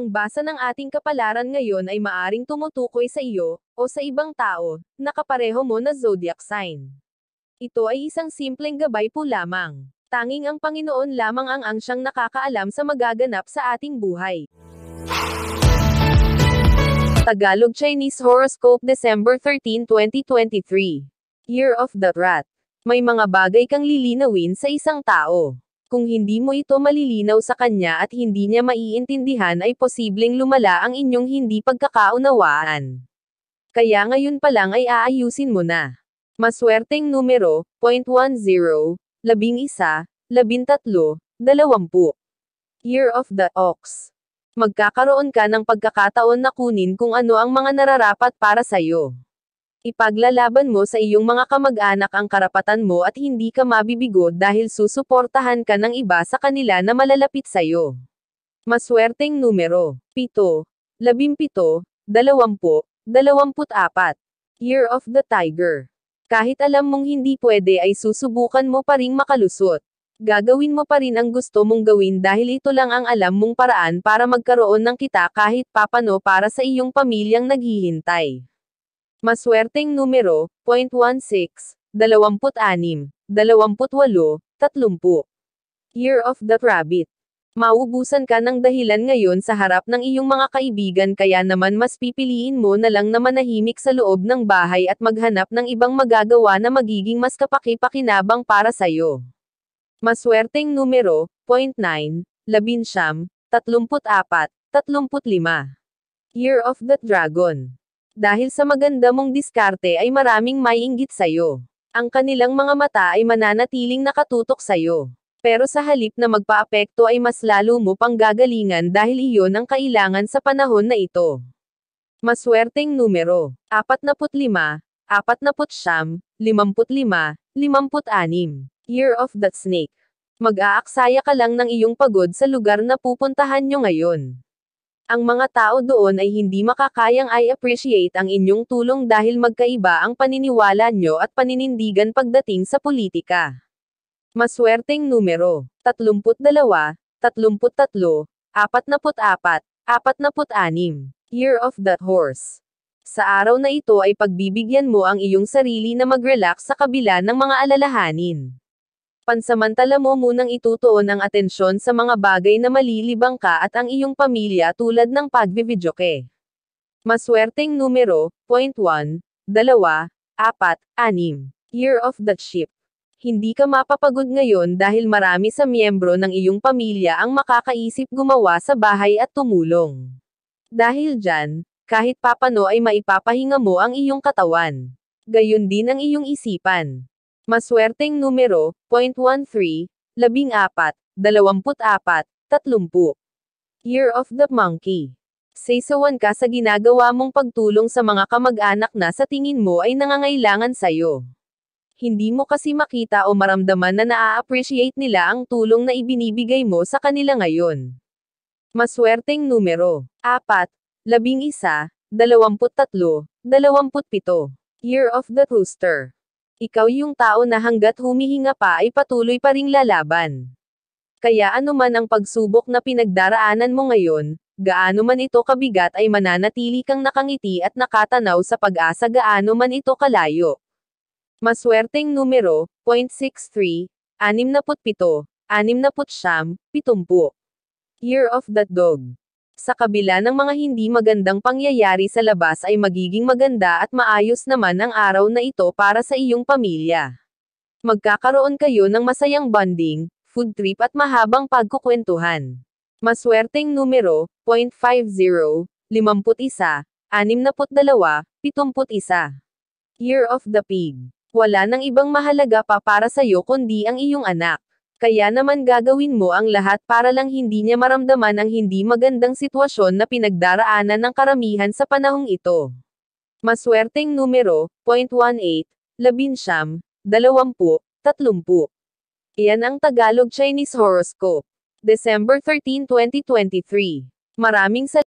Ang basa ng ating kapalaran ngayon ay maaring tumutukoy sa iyo, o sa ibang tao, na kapareho mo na zodiac sign. Ito ay isang simpleng gabay po lamang. Tanging ang Panginoon lamang ang siyang nakakaalam sa magaganap sa ating buhay. Tagalog Chinese Horoscope December 13, 2023. Year of the Rat. May mga bagay kang lilinawin sa isang tao. Kung hindi mo ito malilinaw sa kanya at hindi niya maiintindihan ay posibleng lumala ang inyong hindi pagkakaunawaan. Kaya ngayon pa lang ay aayusin mo na. Maswerteng numero, 10, 11, 13, 20. Year of the Ox. Magkakaroon ka ng pagkakataon na kunin kung ano ang mga nararapat para sa'yo. Ipaglalaban mo sa iyong mga kamag-anak ang karapatan mo at hindi ka mabibigo dahil susuportahan ka ng iba sa kanila na malalapit sa'yo. Maswerteng numero, 7, 17, 20, 24. Year of the Tiger. Kahit alam mong hindi pwede ay susubukan mo pa ring makalusot. Gagawin mo pa rin ang gusto mong gawin dahil ito lang ang alam mong paraan para magkaroon ng kita kahit papano para sa iyong pamilyang naghihintay. Maswerteng numero, 0.16, 26, 28, 30. Year of the Rabbit. Mauubusan ka ng dahilan ngayon sa harap ng iyong mga kaibigan kaya naman mas pipiliin mo na lang na manahimik sa loob ng bahay at maghanap ng ibang magagawa na magiging mas kapaki-pakinabang para sa'yo. Maswerteng numero, 0.9, 11, 34, 35. Year of the Dragon. Dahil sa maganda mong diskarte ay maraming maiinggit sa'yo. Ang kanilang mga mata ay mananatiling nakatutok sa'yo. Pero sa halip na magpaapekto ay mas lalo mo pang gagalingan dahil iyon ang kailangan sa panahon na ito. Maswerteng numero, 45, 49, 55, 56. Year of the Snake. Mag-aaksaya ka lang ng iyong pagod sa lugar na pupuntahan nyo ngayon. Ang mga tao doon ay hindi makakayang i-appreciate ang inyong tulong dahil magkaiba ang paniniwala nyo at paninindigan pagdating sa politika. Maswerteng numero, 32, 33, 44, 46. Year of the Horse. Sa araw na ito ay pagbibigyan mo ang iyong sarili na mag-relax sa kabila ng mga alalahanin. Pansamantala mo munang itutuon ang atensyon sa mga bagay na malilibang ka at ang iyong pamilya tulad ng pagbividyoke. Maswerteng numero, 0.1, 2, 4, 6. Year of the Sheep. Hindi ka mapapagod ngayon dahil marami sa miyembro ng iyong pamilya ang makakaisip gumawa sa bahay at tumulong. Dahil dyan, kahit papano ay maipapahinga mo ang iyong katawan. Gayon din ang iyong isipan. Maswerteng numero, 0.13, 14, 24, 30. Year of the Monkey. Saysawan ka sa ginagawa mong pagtulong sa mga kamag-anak na sa tingin mo ay nangangailangan sa'yo. Hindi mo kasi makita o maramdaman na naa-appreciate nila ang tulong na ibinibigay mo sa kanila ngayon. Maswerteng numero, 4, 11, 23, 27. Year of the Rooster. Ikaw yung tao na hanggat humihinga pa ay patuloy pa ring lalaban. Kaya anuman ang pagsubok na pinagdaraanan mo ngayon, gaano man ito kabigat ay mananatili kang nakangiti at nakatanaw sa pag-asa gaano man ito kalayo. Maswerteng numero, 0.63, 67, 69, 70. Year of the Dog. Sa kabila ng mga hindi magandang pangyayari sa labas ay magiging maganda at maayos naman ang araw na ito para sa iyong pamilya. Magkakaroon kayo ng masayang bonding, food trip at mahabang pagkukwentuhan. Maswerteng numero, 0.50, 51, 62, 71. Year of the Pig. Wala nang ibang mahalaga pa para sa'yo kundi ang iyong anak. Kaya naman gagawin mo ang lahat para lang hindi niya maramdaman ang hindi magandang sitwasyon na pinagdaraanan ng karamihan sa panahong ito. Maswerteng numero, 0.18, 11, 20, 30. Iyan ang Tagalog Chinese Horoscope. December 13, 2023. Maraming salamat.